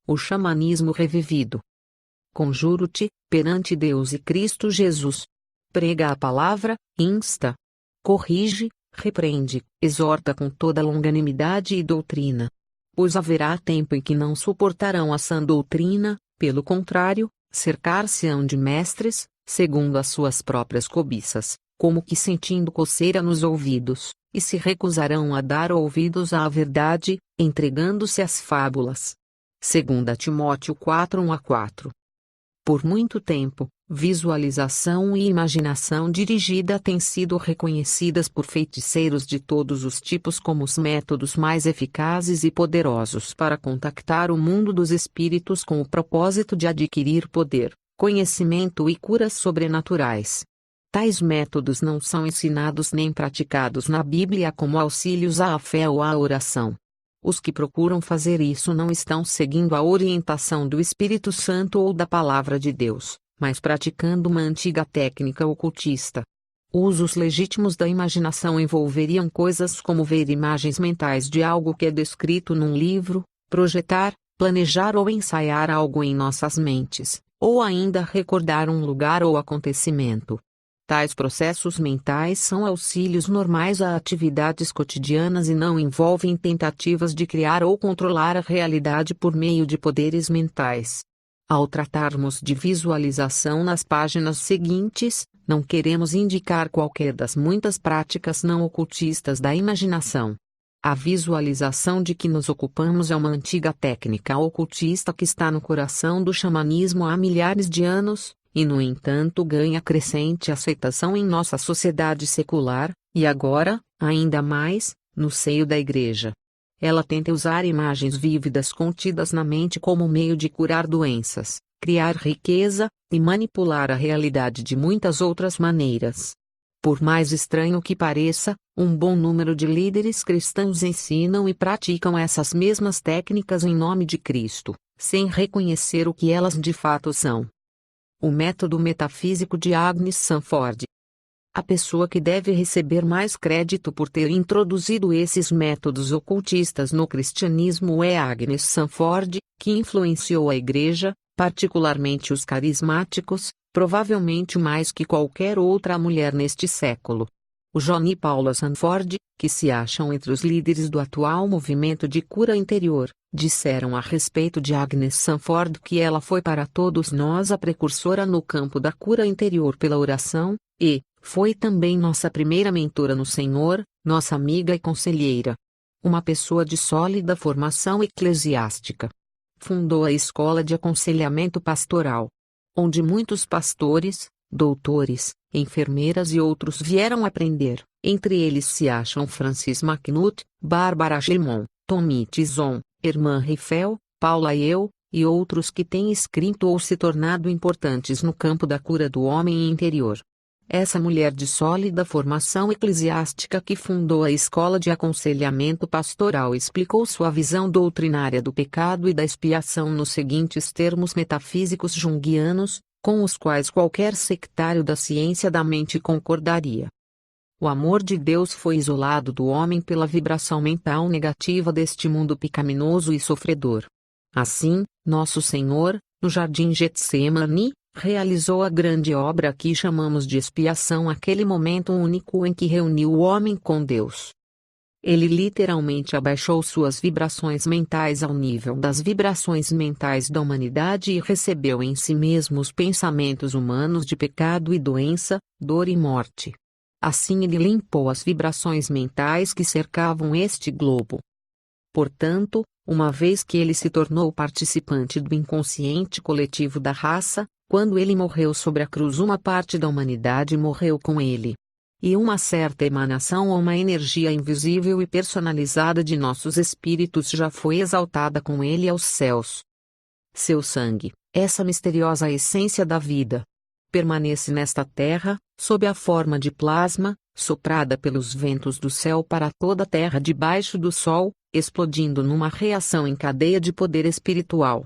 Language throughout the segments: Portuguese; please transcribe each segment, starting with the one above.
O xamanismo revivido. Conjuro-te, perante Deus e Cristo Jesus. Prega a palavra, insta, corrige, repreende, exorta com toda longanimidade e doutrina. Pois haverá tempo em que não suportarão a sã doutrina, pelo contrário, cercar-se-ão de mestres, segundo as suas próprias cobiças, como que sentindo coceira nos ouvidos, e se recusarão a dar ouvidos à verdade, entregando-se às fábulas. 2 Timóteo 4:1-4. Por muito tempo, visualização e imaginação dirigida têm sido reconhecidas por feiticeiros de todos os tipos como os métodos mais eficazes e poderosos para contactar o mundo dos espíritos com o propósito de adquirir poder, conhecimento e curas sobrenaturais. Tais métodos não são ensinados nem praticados na Bíblia como auxílios à fé ou à oração. Os que procuram fazer isso não estão seguindo a orientação do Espírito Santo ou da Palavra de Deus, mas praticando uma antiga técnica ocultista. Usos legítimos da imaginação envolveriam coisas como ver imagens mentais de algo que é descrito num livro, projetar, planejar ou ensaiar algo em nossas mentes, ou ainda recordar um lugar ou acontecimento. Tais processos mentais são auxílios normais a atividades cotidianas e não envolvem tentativas de criar ou controlar a realidade por meio de poderes mentais. Ao tratarmos de visualização nas páginas seguintes, não queremos indicar qualquer das muitas práticas não ocultistas da imaginação. A visualização de que nos ocupamos é uma antiga técnica ocultista que está no coração do xamanismo há milhares de anos, e no entanto ganha crescente aceitação em nossa sociedade secular, e agora, ainda mais, no seio da Igreja. Ela tenta usar imagens vívidas contidas na mente como meio de curar doenças, criar riqueza, e manipular a realidade de muitas outras maneiras. Por mais estranho que pareça, um bom número de líderes cristãos ensinam e praticam essas mesmas técnicas em nome de Cristo, sem reconhecer o que elas de fato são. O método metafísico de Agnes Sanford. A pessoa que deve receber mais crédito por ter introduzido esses métodos ocultistas no cristianismo é Agnes Sanford, que influenciou a Igreja, particularmente os carismáticos, provavelmente mais que qualquer outra mulher neste século. O John e Paula Sanford, que se acham entre os líderes do atual movimento de cura interior, disseram a respeito de Agnes Sanford que ela foi para todos nós a precursora no campo da cura interior pela oração, e foi também nossa primeira mentora no Senhor, nossa amiga e conselheira. Uma pessoa de sólida formação eclesiástica. Fundou a Escola de Aconselhamento Pastoral, onde muitos pastores, doutores, enfermeiras e outros vieram aprender. Entre eles se acham Francis McNutt, Barbara Gilmon, Tommy Tison, Irmã Riffel, Paula Eu, e outros que têm escrito ou se tornado importantes no campo da cura do homem interior. Essa mulher de sólida formação eclesiástica que fundou a Escola de Aconselhamento Pastoral explicou sua visão doutrinária do pecado e da expiação nos seguintes termos metafísicos junguianos, com os quais qualquer sectário da ciência da mente concordaria. O amor de Deus foi isolado do homem pela vibração mental negativa deste mundo pecaminoso e sofredor. Assim, nosso Senhor, no jardim Getsêmani, realizou a grande obra que chamamos de expiação, aquele momento único em que reuniu o homem com Deus. Ele literalmente abaixou suas vibrações mentais ao nível das vibrações mentais da humanidade e recebeu em si mesmo os pensamentos humanos de pecado e doença, dor e morte. Assim ele limpou as vibrações mentais que cercavam este globo. Portanto, uma vez que ele se tornou participante do inconsciente coletivo da raça, quando ele morreu sobre a cruz, uma parte da humanidade morreu com ele. E uma certa emanação ou uma energia invisível e personalizada de nossos espíritos já foi exaltada com ele aos céus. Seu sangue, essa misteriosa essência da vida, permanece nesta terra, sob a forma de plasma, soprada pelos ventos do céu para toda a terra debaixo do sol, explodindo numa reação em cadeia de poder espiritual.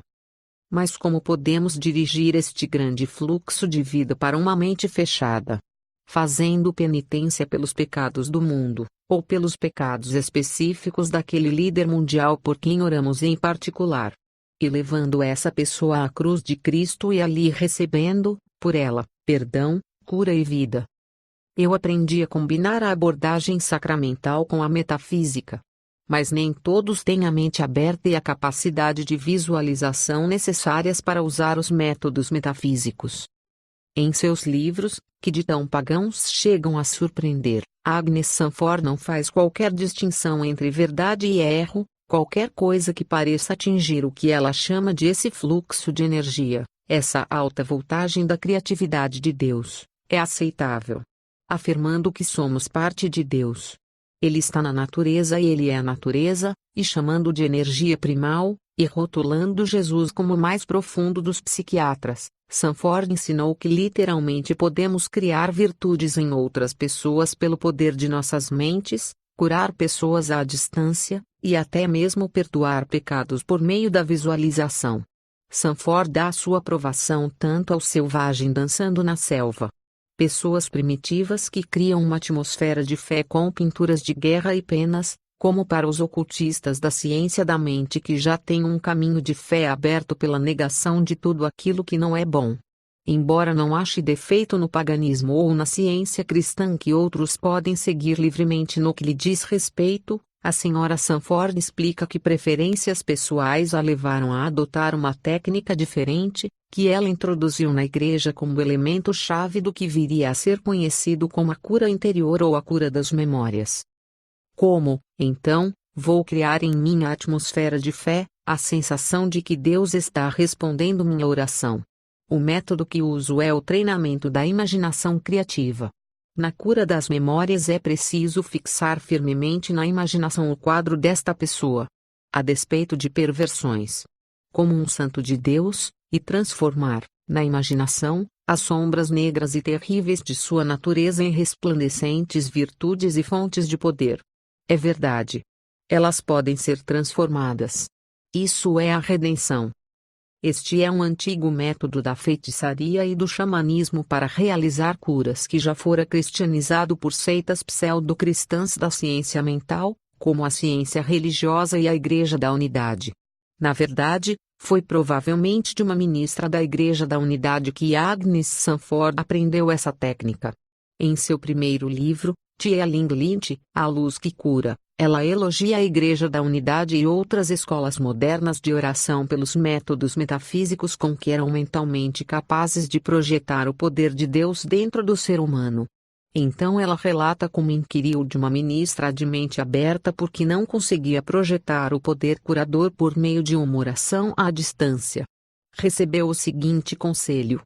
Mas como podemos dirigir este grande fluxo de vida para uma mente fechada? Fazendo penitência pelos pecados do mundo, ou pelos pecados específicos daquele líder mundial por quem oramos em particular. e levando essa pessoa à cruz de Cristo e ali recebendo, por ela, perdão, cura e vida. Eu aprendi a combinar a abordagem sacramental com a metafísica. Mas nem todos têm a mente aberta e a capacidade de visualização necessárias para usar os métodos metafísicos. Em seus livros, que de tão pagãos chegam a surpreender, Agnes Sanford não faz qualquer distinção entre verdade e erro, qualquer coisa que pareça atingir o que ela chama de esse fluxo de energia, essa alta voltagem da criatividade de Deus, é aceitável. Afirmando que somos parte de Deus. Ele está na natureza e ele é a natureza, e chamando de energia primal, e rotulando Jesus como o mais profundo dos psiquiatras, Sanford ensinou que literalmente podemos criar virtudes em outras pessoas pelo poder de nossas mentes, curar pessoas à distância, e até mesmo perdoar pecados por meio da visualização. Sanford dá sua aprovação tanto ao selvagem dançando na selva. Pessoas primitivas que criam uma atmosfera de fé com pinturas de guerra e penas, como para os ocultistas da ciência da mente que já têm um caminho de fé aberto pela negação de tudo aquilo que não é bom. Embora não ache defeito no paganismo ou na ciência cristã que outros podem seguir livremente no que lhe diz respeito, a Sra. Sanford explica que preferências pessoais a levaram a adotar uma técnica diferente, que ela introduziu na igreja como elemento-chave do que viria a ser conhecido como a cura interior ou a cura das memórias. Como, então, vou criar em minha atmosfera de fé, a sensação de que Deus está respondendo minha oração? O método que uso é o treinamento da imaginação criativa. Na cura das memórias é preciso fixar firmemente na imaginação o quadro desta pessoa, a despeito de perversões, como um santo de Deus, e transformar, na imaginação, as sombras negras e terríveis de sua natureza em resplandecentes virtudes e fontes de poder. É verdade. Elas podem ser transformadas. Isso é a redenção. Este é um antigo método da feitiçaria e do xamanismo para realizar curas que já fora cristianizado por seitas pseudo-cristãs da ciência mental, como a ciência religiosa e a Igreja da Unidade. Na verdade, foi provavelmente de uma ministra da Igreja da Unidade que Agnes Sanford aprendeu essa técnica. Em seu primeiro livro, Telling Light, A Luz que Cura, ela elogia a Igreja da Unidade e outras escolas modernas de oração pelos métodos metafísicos com que eram mentalmente capazes de projetar o poder de Deus dentro do ser humano. Então ela relata como inquiriu de uma ministra de mente aberta porque não conseguia projetar o poder curador por meio de uma oração à distância. Recebeu o seguinte conselho: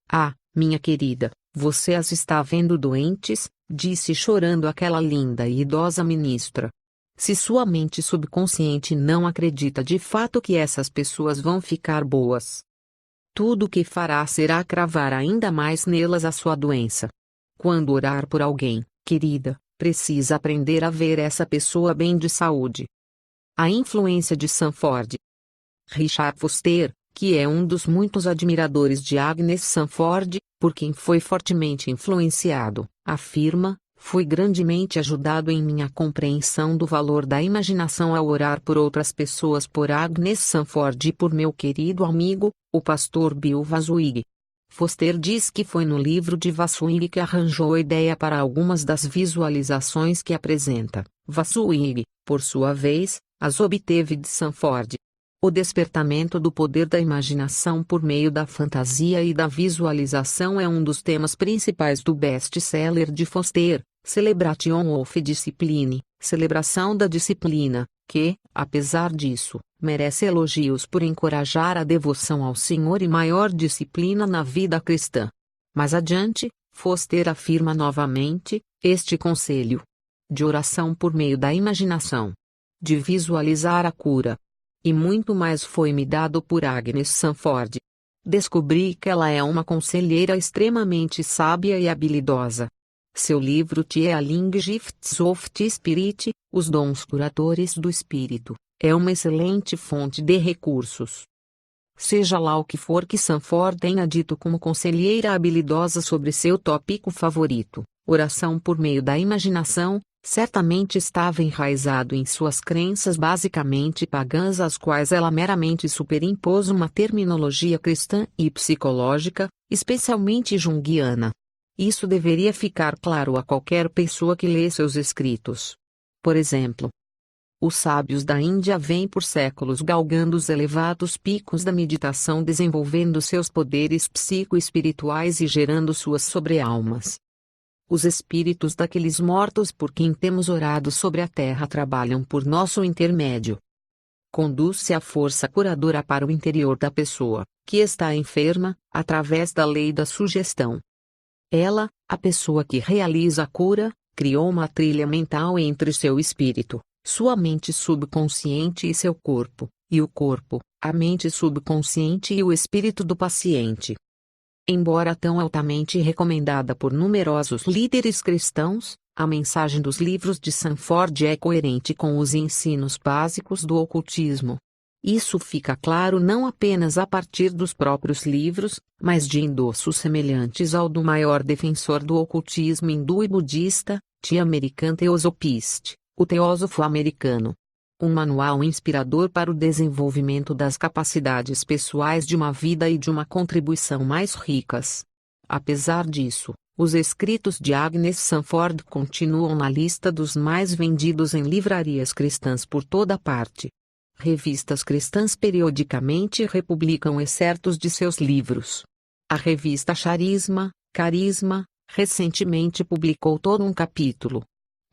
"Ah, minha querida, você as está vendo doentes?", disse chorando aquela linda e idosa ministra. "Se sua mente subconsciente não acredita de fato que essas pessoas vão ficar boas, tudo o que fará será cravar ainda mais nelas a sua doença. Quando orar por alguém, querida, precisa aprender a ver essa pessoa bem de saúde." A influência de Sanford. Richard Foster, que é um dos muitos admiradores de Agnes Sanford, por quem foi fortemente influenciado, afirma: "Fui grandemente ajudado em minha compreensão do valor da imaginação ao orar por outras pessoas por Agnes Sanford e por meu querido amigo, o pastor Bill Vasuig." Foster diz que foi no livro de Vasuig que arranjou a ideia para algumas das visualizações que apresenta. Vasuig, por sua vez, as obteve de Sanford. O despertamento do poder da imaginação por meio da fantasia e da visualização é um dos temas principais do best-seller de Foster, Celebration of Discipline, Celebração da Disciplina, que, apesar disso, merece elogios por encorajar a devoção ao Senhor e maior disciplina na vida cristã. Mais adiante, Foster afirma novamente este conselho de oração por meio da imaginação, de visualizar a cura. E muito mais foi-me dado por Agnes Sanford. Descobri que ela é uma conselheira extremamente sábia e habilidosa. Seu livro Telling Gifts of the Spirit, Os Dons Curadores do Espírito, é uma excelente fonte de recursos. Seja lá o que for que Sanford tenha dito como conselheira habilidosa sobre seu tópico favorito, oração por meio da imaginação, certamente estava enraizado em suas crenças basicamente pagãs, às quais ela meramente superimpôs uma terminologia cristã e psicológica, especialmente junguiana. Isso deveria ficar claro a qualquer pessoa que lê seus escritos. Por exemplo, os sábios da Índia vêm por séculos galgando os elevados picos da meditação, desenvolvendo seus poderes psicoespirituais e gerando suas sobre-almas. Os espíritos daqueles mortos por quem temos orado sobre a terra trabalham por nosso intermédio. Conduz-se a força curadora para o interior da pessoa, que está enferma, através da lei da sugestão. Ela, a pessoa que realiza a cura, criou uma trilha mental entre seu espírito, sua mente subconsciente e seu corpo, e o corpo, a mente subconsciente e o espírito do paciente. Embora tão altamente recomendada por numerosos líderes cristãos, a mensagem dos livros de Sanford é coerente com os ensinos básicos do ocultismo. Isso fica claro não apenas a partir dos próprios livros, mas de endossos semelhantes ao do maior defensor do ocultismo hindu e budista, T-American Theosophist, o teósofo americano. Um manual inspirador para o desenvolvimento das capacidades pessoais de uma vida e de uma contribuição mais ricas. Apesar disso, os escritos de Agnes Sanford continuam na lista dos mais vendidos em livrarias cristãs por toda parte. Revistas cristãs periodicamente republicam excertos de seus livros. A revista Carisma, recentemente publicou todo um capítulo.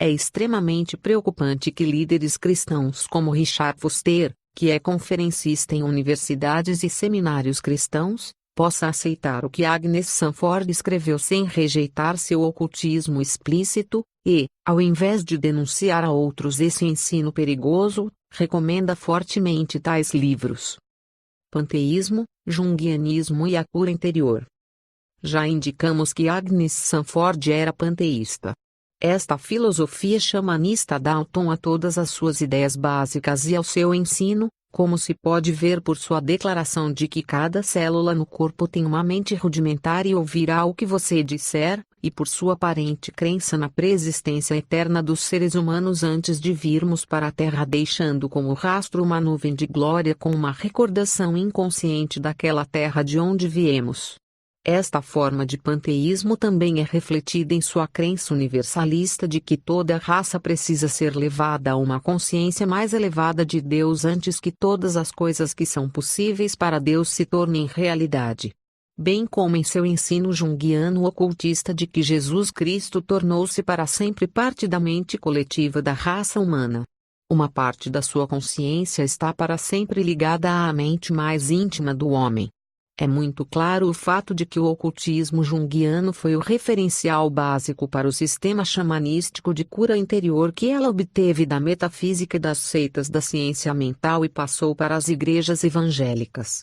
É extremamente preocupante que líderes cristãos como Richard Foster, que é conferencista em universidades e seminários cristãos, possa aceitar o que Agnes Sanford escreveu sem rejeitar seu ocultismo explícito, e, ao invés de denunciar a outros esse ensino perigoso, recomenda fortemente tais livros. Panteísmo, Junguianismo e a cura interior. Já indicamos que Agnes Sanford era panteísta. Esta filosofia xamanista dá o tom a todas as suas ideias básicas e ao seu ensino, como se pode ver por sua declaração de que cada célula no corpo tem uma mente rudimentar e ouvirá o que você disser, e por sua aparente crença na preexistência eterna dos seres humanos antes de virmos para a Terra, deixando como rastro uma nuvem de glória com uma recordação inconsciente daquela Terra de onde viemos. Esta forma de panteísmo também é refletida em sua crença universalista de que toda raça precisa ser levada a uma consciência mais elevada de Deus antes que todas as coisas que são possíveis para Deus se tornem realidade. Bem como em seu ensino junguiano ocultista de que Jesus Cristo tornou-se para sempre parte da mente coletiva da raça humana. Uma parte da sua consciência está para sempre ligada à mente mais íntima do homem. É muito claro o fato de que o ocultismo junguiano foi o referencial básico para o sistema xamanístico de cura interior que ela obteve da metafísica e das seitas da ciência mental e passou para as igrejas evangélicas.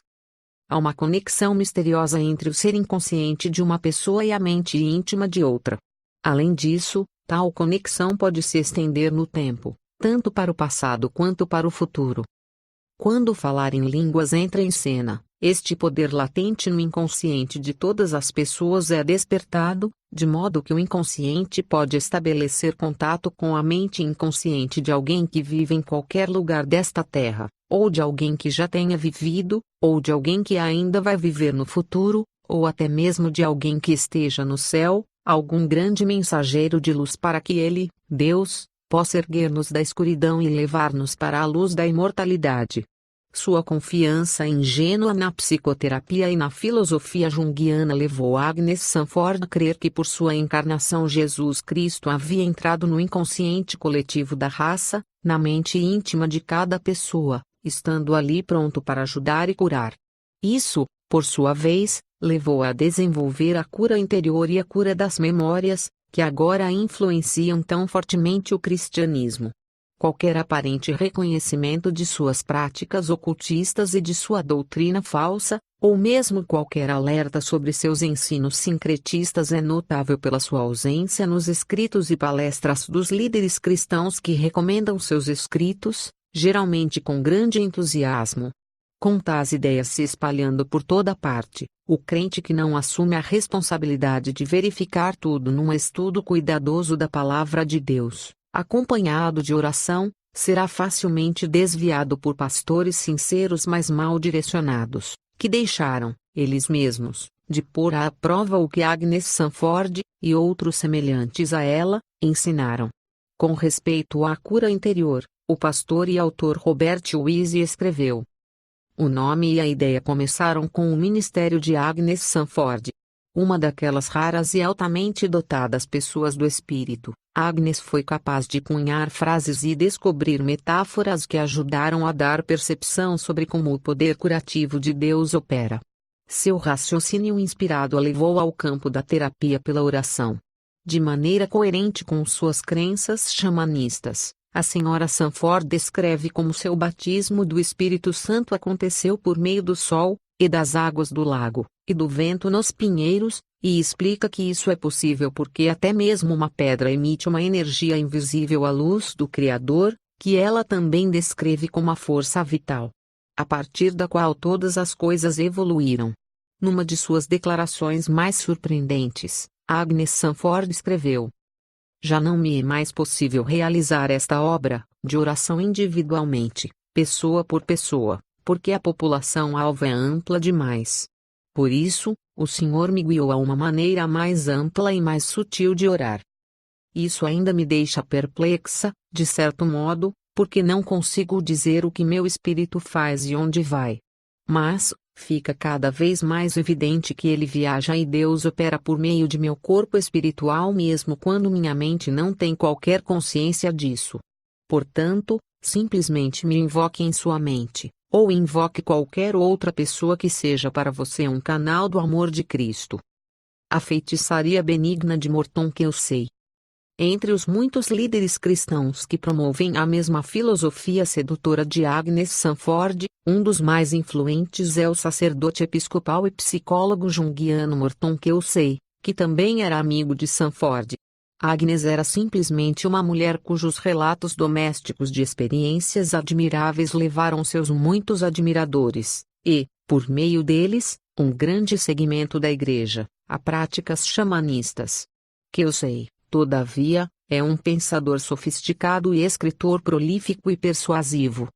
Há uma conexão misteriosa entre o ser inconsciente de uma pessoa e a mente íntima de outra. Além disso, tal conexão pode se estender no tempo, tanto para o passado quanto para o futuro. Quando falar em línguas entra em cena, este poder latente no inconsciente de todas as pessoas é despertado, de modo que o inconsciente pode estabelecer contato com a mente inconsciente de alguém que vive em qualquer lugar desta terra, ou de alguém que já tenha vivido, ou de alguém que ainda vai viver no futuro, ou até mesmo de alguém que esteja no céu, algum grande mensageiro de luz para que ele, Deus, possa erguer-nos da escuridão e levar-nos para a luz da imortalidade. Sua confiança ingênua na psicoterapia e na filosofia junguiana levou Agnes Sanford a crer que por sua encarnação Jesus Cristo havia entrado no inconsciente coletivo da raça, na mente íntima de cada pessoa, estando ali pronto para ajudar e curar. Isso, por sua vez, levou-a a desenvolver a cura interior e a cura das memórias, que agora influenciam tão fortemente o cristianismo. Qualquer aparente reconhecimento de suas práticas ocultistas e de sua doutrina falsa, ou mesmo qualquer alerta sobre seus ensinos sincretistas é notável pela sua ausência nos escritos e palestras dos líderes cristãos que recomendam seus escritos, geralmente com grande entusiasmo. Com tais ideias se espalhando por toda parte, o crente que não assume a responsabilidade de verificar tudo num estudo cuidadoso da Palavra de Deus, acompanhado de oração, será facilmente desviado por pastores sinceros mas mal direcionados, que deixaram, eles mesmos, de pôr à prova o que Agnes Sanford, e outros semelhantes a ela, ensinaram. Com respeito à cura interior, o pastor e autor Robert Wise escreveu: o nome e a ideia começaram com o ministério de Agnes Sanford. Uma daquelas raras e altamente dotadas pessoas do espírito, Agnes foi capaz de cunhar frases e descobrir metáforas que ajudaram a dar percepção sobre como o poder curativo de Deus opera. Seu raciocínio inspirado a levou ao campo da terapia pela oração. De maneira coerente com suas crenças xamanistas, a Sra. Sanford descreve como seu batismo do Espírito Santo aconteceu por meio do sol, e das águas do lago, e do vento nos pinheiros, e explica que isso é possível porque até mesmo uma pedra emite uma energia invisível à luz do Criador, que ela também descreve como a força vital, a partir da qual todas as coisas evoluíram. Numa de suas declarações mais surpreendentes, Agnes Sanford escreveu: já não me é mais possível realizar esta obra, de oração individualmente, pessoa por pessoa, porque a população-alvo é ampla demais. Por isso, o Senhor me guiou a uma maneira mais ampla e mais sutil de orar. Isso ainda me deixa perplexa, de certo modo, porque não consigo dizer o que meu espírito faz e onde vai. Mas, fica cada vez mais evidente que ele viaja e Deus opera por meio de meu corpo espiritual mesmo quando minha mente não tem qualquer consciência disso. Portanto, simplesmente me invoque em sua mente, ou invoque qualquer outra pessoa que seja para você um canal do amor de Cristo. A feitiçaria benigna de Morton Kelsey. Entre os muitos líderes cristãos que promovem a mesma filosofia sedutora de Agnes Sanford, um dos mais influentes é o sacerdote episcopal e psicólogo junguiano Morton Kelsey, que também era amigo de Sanford. Agnes era simplesmente uma mulher cujos relatos domésticos de experiências admiráveis levaram seus muitos admiradores, e, por meio deles, um grande segmento da igreja, a práticas xamanistas. Kelsey, todavia, é um pensador sofisticado e escritor prolífico e persuasivo.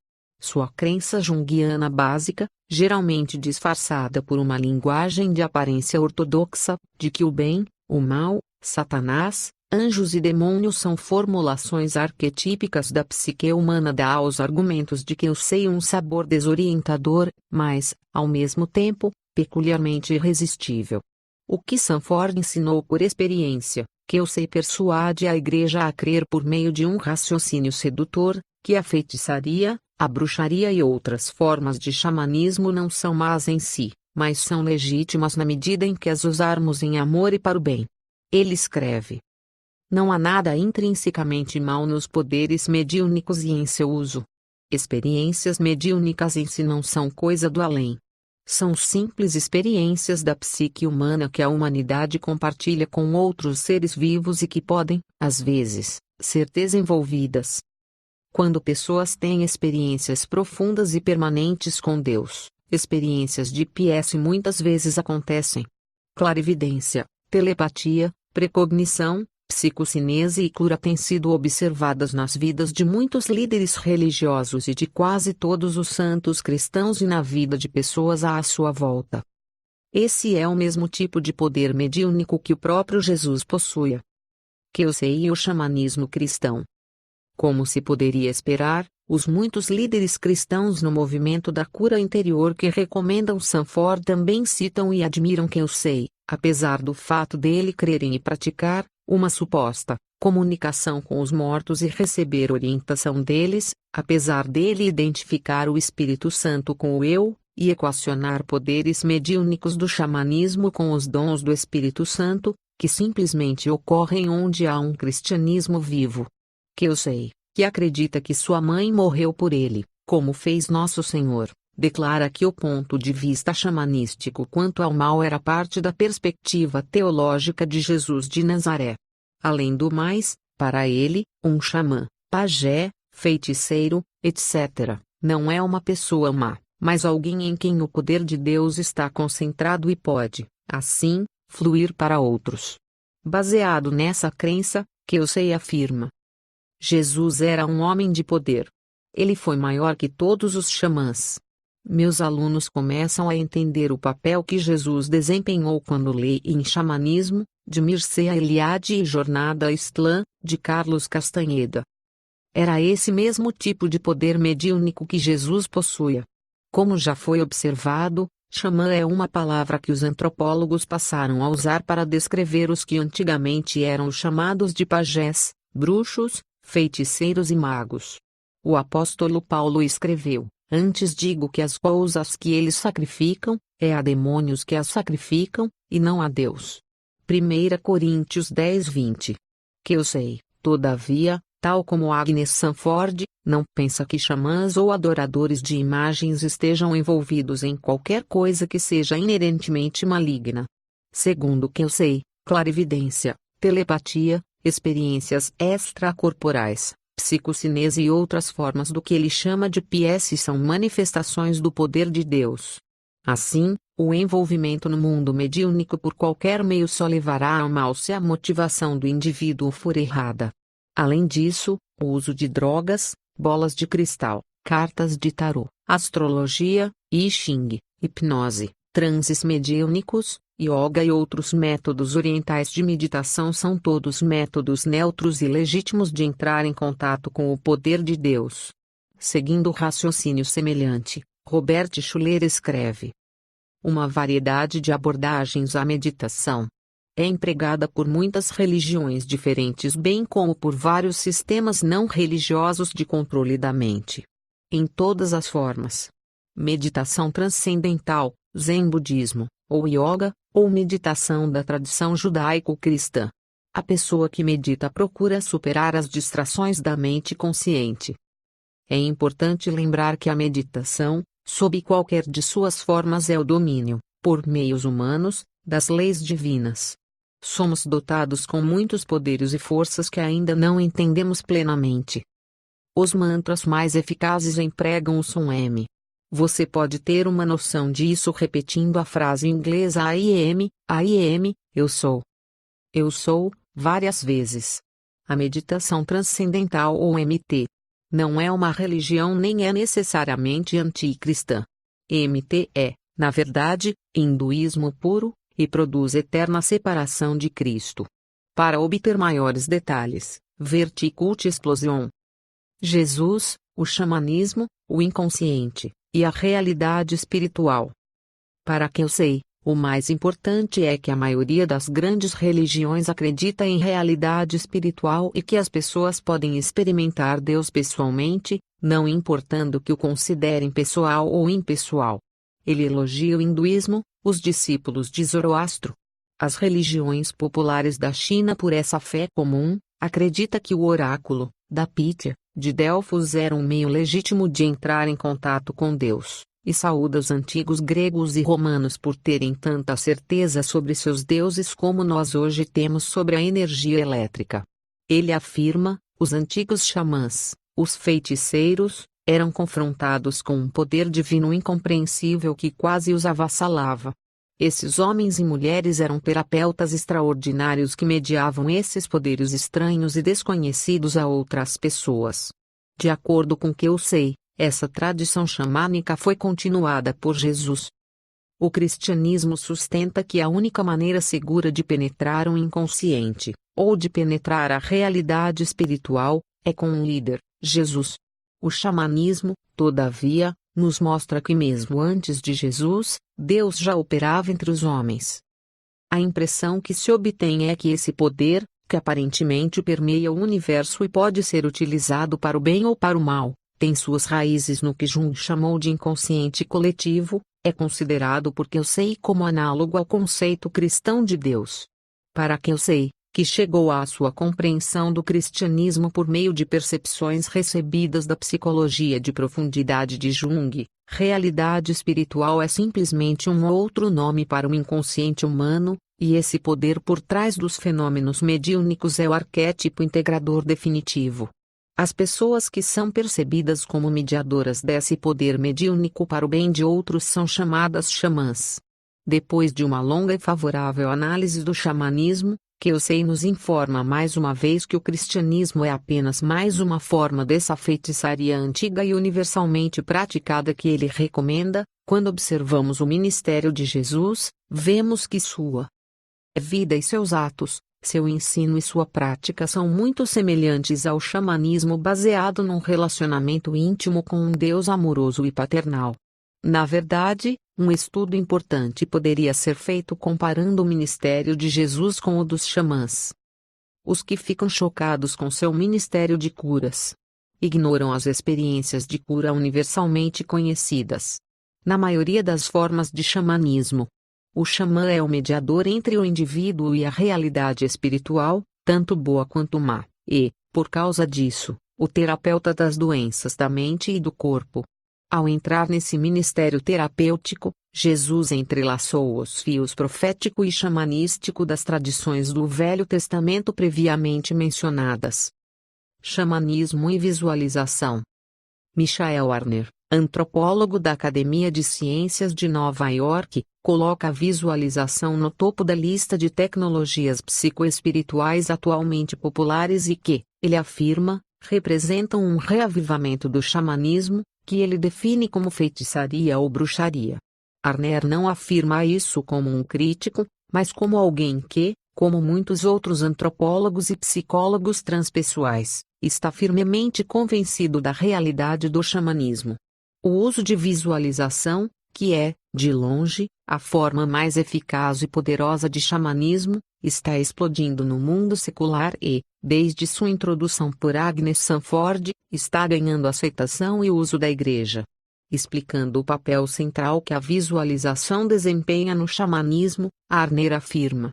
Sua crença junguiana básica, geralmente disfarçada por uma linguagem de aparência ortodoxa, de que o bem, o mal, Satanás, anjos e demônios são formulações arquetípicas da psique humana, dá aos argumentos de Kelsey um sabor desorientador, mas, ao mesmo tempo, peculiarmente irresistível. O que Sanford ensinou por experiência, Kelsey persuade a igreja a crer por meio de um raciocínio sedutor, que a feitiçaria, a bruxaria e outras formas de xamanismo não são más em si, mas são legítimas na medida em que as usarmos em amor e para o bem. Ele escreve: não há nada intrinsecamente mal nos poderes mediúnicos e em seu uso. Experiências mediúnicas em si não são coisa do além. São simples experiências da psique humana que a humanidade compartilha com outros seres vivos e que podem, às vezes, ser desenvolvidas. Quando pessoas têm experiências profundas e permanentes com Deus, experiências de PS muitas vezes acontecem. Clarividência, telepatia, precognição, psicocinese e cura têm sido observadas nas vidas de muitos líderes religiosos e de quase todos os santos cristãos e na vida de pessoas à sua volta. Esse é o mesmo tipo de poder mediúnico que o próprio Jesus possuía. Kelsey e o xamanismo cristão. Como se poderia esperar, os muitos líderes cristãos no movimento da cura interior que recomendam Sanford também citam e admiram Kelsey, apesar do fato dele crerem e praticar uma suposta comunicação com os mortos e receber orientação deles, apesar dele identificar o Espírito Santo com o eu, e equacionar poderes mediúnicos do xamanismo com os dons do Espírito Santo, que simplesmente ocorrem onde há um cristianismo vivo. Kelsey, que acredita que sua mãe morreu por ele, como fez Nosso Senhor, declara que o ponto de vista xamanístico quanto ao mal era parte da perspectiva teológica de Jesus de Nazaré. Além do mais, para ele, um xamã, pajé, feiticeiro, etc., não é uma pessoa má, mas alguém em quem o poder de Deus está concentrado e pode, assim, fluir para outros. Baseado nessa crença, Kelsey afirma: Jesus era um homem de poder. Ele foi maior que todos os xamãs. Meus alunos começam a entender o papel que Jesus desempenhou quando leem Xamanismo, de Mircea Eliade, e Jornada Islã, de Carlos Castanheda. Era esse mesmo tipo de poder mediúnico que Jesus possuía. Como já foi observado, xamã é uma palavra que os antropólogos passaram a usar para descrever os que antigamente eram os chamados de pajés, bruxos, feiticeiros e magos. O apóstolo Paulo escreveu: antes digo que as coisas que eles sacrificam, é a demônios que as sacrificam, e não a Deus. 1 Coríntios 10:20. Que eu sei, todavia, tal como Agnes Sanford, não pensa que xamãs ou adoradores de imagens estejam envolvidos em qualquer coisa que seja inerentemente maligna. Segundo o que eu sei, clarividência, telepatia, experiências extracorporais, psicocinese e outras formas do que ele chama de PS são manifestações do poder de Deus. Assim, o envolvimento no mundo mediúnico por qualquer meio só levará ao mal se a motivação do indivíduo for errada. Além disso, o uso de drogas, bolas de cristal, cartas de tarô, astrologia, I Ching, hipnose, transes mediúnicos, yoga e outros métodos orientais de meditação são todos métodos neutros e legítimos de entrar em contato com o poder de Deus. Seguindo raciocínio semelhante, Robert Schuller escreve: uma variedade de abordagens à meditação é empregada por muitas religiões diferentes, bem como por vários sistemas não religiosos de controle da mente. Em todas as formas. Meditação transcendental, Zen budismo, ou yoga, ou meditação da tradição judaico-cristã. A pessoa que medita procura superar as distrações da mente consciente. É importante lembrar que a meditação, sob qualquer de suas formas, é o domínio, por meios humanos, das leis divinas. Somos dotados com muitos poderes e forças que ainda não entendemos plenamente. Os mantras mais eficazes empregam o som M. Você pode ter uma noção disso repetindo a frase inglesa AIM, eu sou. Eu sou, várias vezes. A meditação transcendental ou MT não é uma religião nem é necessariamente anticristã. MT é, na verdade, hinduísmo puro, e produz eterna separação de Cristo. Para obter maiores detalhes, Verticult Explosion. Jesus, o xamanismo, o inconsciente, e a realidade espiritual. Para que eu sei, o mais importante é que a maioria das grandes religiões acredita em realidade espiritual e que as pessoas podem experimentar Deus pessoalmente, não importando que o considerem pessoal ou impessoal. Ele elogia o hinduísmo, os discípulos de Zoroastro. As religiões populares da China, por essa fé comum, acredita que o oráculo, da Pítria, de Delfos era um meio legítimo de entrar em contato com Deus, e saúda os antigos gregos e romanos por terem tanta certeza sobre seus deuses como nós hoje temos sobre a energia elétrica. Ele afirma, os antigos xamãs, os feiticeiros, eram confrontados com um poder divino incompreensível que quase os avassalava. Esses homens e mulheres eram terapeutas extraordinários que mediavam esses poderes estranhos e desconhecidos a outras pessoas. De acordo com o que eu sei, essa tradição xamânica foi continuada por Jesus. O cristianismo sustenta que a única maneira segura de penetrar o inconsciente, ou de penetrar a realidade espiritual, é com um líder, Jesus. O xamanismo, todavia, nos mostra que mesmo antes de Jesus, Deus já operava entre os homens. A impressão que se obtém é que esse poder, que aparentemente permeia o universo e pode ser utilizado para o bem ou para o mal, tem suas raízes no que Jung chamou de inconsciente coletivo, é considerado porque eu sei como análogo ao conceito cristão de Deus. Para que eu sei, que chegou à sua compreensão do cristianismo por meio de percepções recebidas da psicologia de profundidade de Jung, realidade espiritual é simplesmente um outro nome para o inconsciente humano, e esse poder por trás dos fenômenos mediúnicos é o arquétipo integrador definitivo. As pessoas que são percebidas como mediadoras desse poder mediúnico para o bem de outros são chamadas xamãs. Depois de uma longa e favorável análise do xamanismo, Kelsey nos informa mais uma vez que o cristianismo é apenas mais uma forma dessa feitiçaria antiga e universalmente praticada que ele recomenda. Quando observamos o ministério de Jesus, vemos que sua vida e seus atos, seu ensino e sua prática são muito semelhantes ao xamanismo baseado num relacionamento íntimo com um Deus amoroso e paternal. Na verdade, um estudo importante poderia ser feito comparando o ministério de Jesus com o dos xamãs. Os que ficam chocados com seu ministério de curas ignoram as experiências de cura universalmente conhecidas. Na maioria das formas de xamanismo, o xamã é o mediador entre o indivíduo e a realidade espiritual, tanto boa quanto má, e, por causa disso, o terapeuta das doenças da mente e do corpo. Ao entrar nesse ministério terapêutico, Jesus entrelaçou os fios profético e xamanístico das tradições do Velho Testamento previamente mencionadas. Xamanismo e visualização. Michael Warner, antropólogo da Academia de Ciências de Nova York, coloca a visualização no topo da lista de tecnologias psicoespirituais atualmente populares e que, ele afirma, representam um reavivamento do xamanismo, que ele define como feitiçaria ou bruxaria. Warner não afirma isso como um crítico, mas como alguém que, como muitos outros antropólogos e psicólogos transpessoais, está firmemente convencido da realidade do xamanismo. O uso de visualização, que é, de longe, a forma mais eficaz e poderosa de xamanismo, está explodindo no mundo secular e, desde sua introdução por Agnes Sanford, está ganhando aceitação e uso da Igreja. Explicando o papel central que a visualização desempenha no xamanismo, Warner afirma: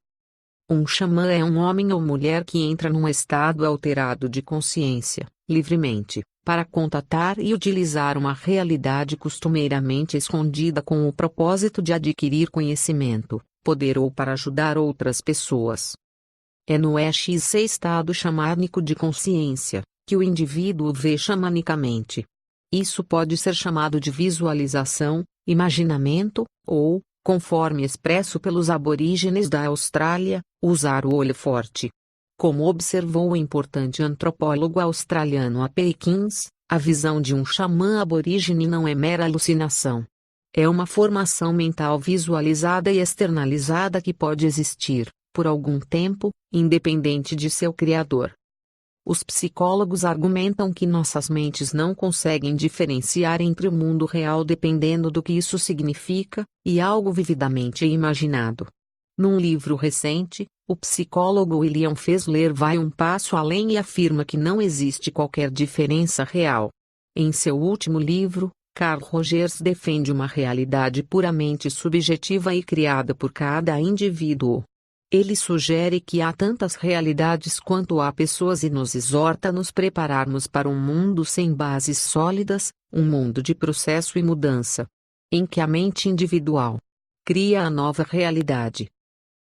um xamã é um homem ou mulher que entra num estado alterado de consciência, livremente, para contatar e utilizar uma realidade costumeiramente escondida com o propósito de adquirir conhecimento, poder ou para ajudar outras pessoas. É no EXC estado xamânico de consciência, que o indivíduo vê xamanicamente. Isso pode ser chamado de visualização, imaginamento, ou, conforme expresso pelos aborígenes da Austrália, usar o olho forte. Como observou o importante antropólogo australiano A. P. Kins, a visão de um xamã aborígene não é mera alucinação. É uma formação mental visualizada e externalizada que pode existir, por algum tempo, independente de seu criador. Os psicólogos argumentam que nossas mentes não conseguem diferenciar entre o mundo real dependendo do que isso significa, e algo vividamente imaginado. Num livro recente, o psicólogo William Fessler vai um passo além e afirma que não existe qualquer diferença real. Em seu último livro, Carl Rogers defende uma realidade puramente subjetiva e criada por cada indivíduo. Ele sugere que há tantas realidades quanto há pessoas e nos exorta a nos prepararmos para um mundo sem bases sólidas, um mundo de processo e mudança, em que a mente individual cria a nova realidade.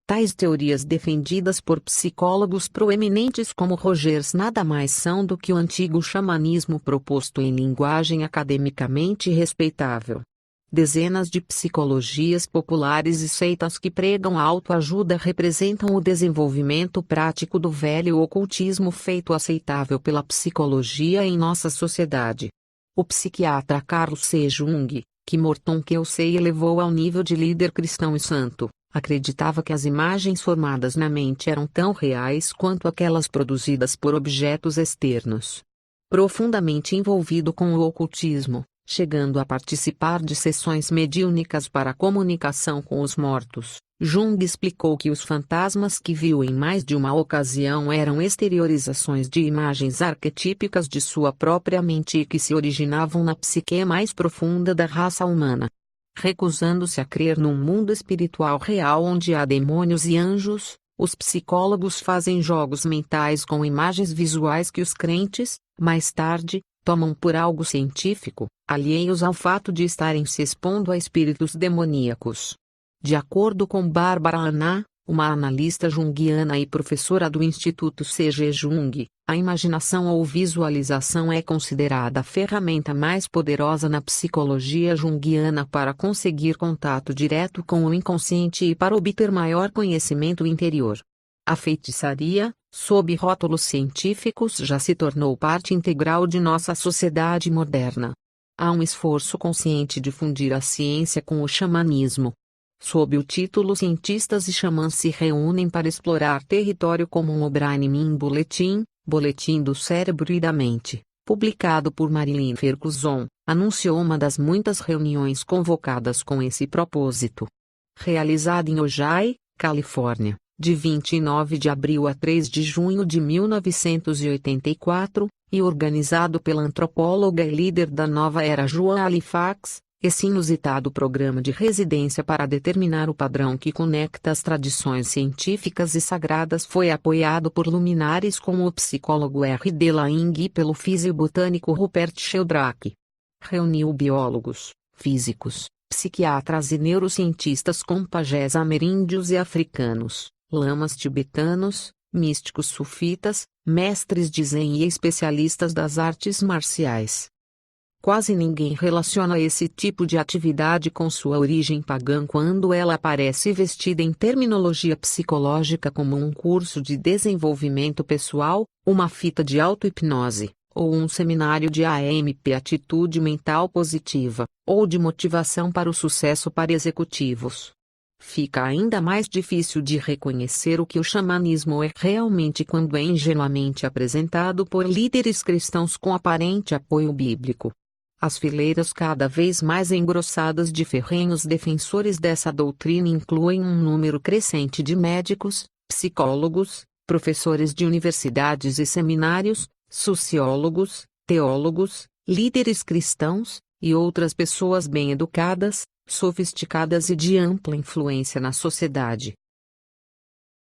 Tais teorias defendidas por psicólogos proeminentes como Rogers nada mais são do que o antigo xamanismo proposto em linguagem academicamente respeitável. Dezenas de psicologias populares e seitas que pregam a autoajuda representam o desenvolvimento prático do velho ocultismo feito aceitável pela psicologia em nossa sociedade. O psiquiatra Carl C. Jung, que Morton Kelsey elevou ao nível de líder cristão e santo, acreditava que as imagens formadas na mente eram tão reais quanto aquelas produzidas por objetos externos. Profundamente envolvido com o ocultismo, chegando a participar de sessões mediúnicas para a comunicação com os mortos, Jung explicou que os fantasmas que viu em mais de uma ocasião eram exteriorizações de imagens arquetípicas de sua própria mente e que se originavam na psique mais profunda da raça humana. Recusando-se a crer num mundo espiritual real onde há demônios e anjos, os psicólogos fazem jogos mentais com imagens visuais que os crentes, mais tarde, tomam por algo científico, alheios ao fato de estarem se expondo a espíritos demoníacos. De acordo com Barbara Anna, uma analista junguiana e professora do Instituto C.G. Jung, a imaginação ou visualização é considerada a ferramenta mais poderosa na psicologia junguiana para conseguir contato direto com o inconsciente e para obter maior conhecimento interior. A feitiçaria, sob rótulos científicos, já se tornou parte integral de nossa sociedade moderna. Há um esforço consciente de fundir a ciência com o xamanismo. Sob o título Cientistas e Xamãs se reúnem para explorar território comum. O Brain Min Boletim do Cérebro e da Mente, publicado por Marilyn Ferguson, anunciou uma das muitas reuniões convocadas com esse propósito. Realizada em Ojai, Califórnia, de 29 de abril a 3 de junho de 1984, e organizado pela antropóloga e líder da nova era Joan Halifax, esse inusitado programa de residência para determinar o padrão que conecta as tradições científicas e sagradas foi apoiado por luminares como o psicólogo R. D. Laing e pelo fisiobotânico Rupert Sheldrake. Reuniu biólogos, físicos, psiquiatras e neurocientistas com pajés ameríndios e africanos, lamas tibetanos, místicos sufitas, mestres de Zen e especialistas das artes marciais. Quase ninguém relaciona esse tipo de atividade com sua origem pagã quando ela aparece vestida em terminologia psicológica como um curso de desenvolvimento pessoal, uma fita de auto-hipnose, ou um seminário de AMP Atitude Mental Positiva, ou de motivação para o sucesso para executivos. Fica ainda mais difícil de reconhecer o que o xamanismo é realmente quando é ingenuamente apresentado por líderes cristãos com aparente apoio bíblico. As fileiras cada vez mais engrossadas de ferrenhos defensores dessa doutrina incluem um número crescente de médicos, psicólogos, professores de universidades e seminários, sociólogos, teólogos, líderes cristãos, e outras pessoas bem educadas, sofisticadas e de ampla influência na sociedade.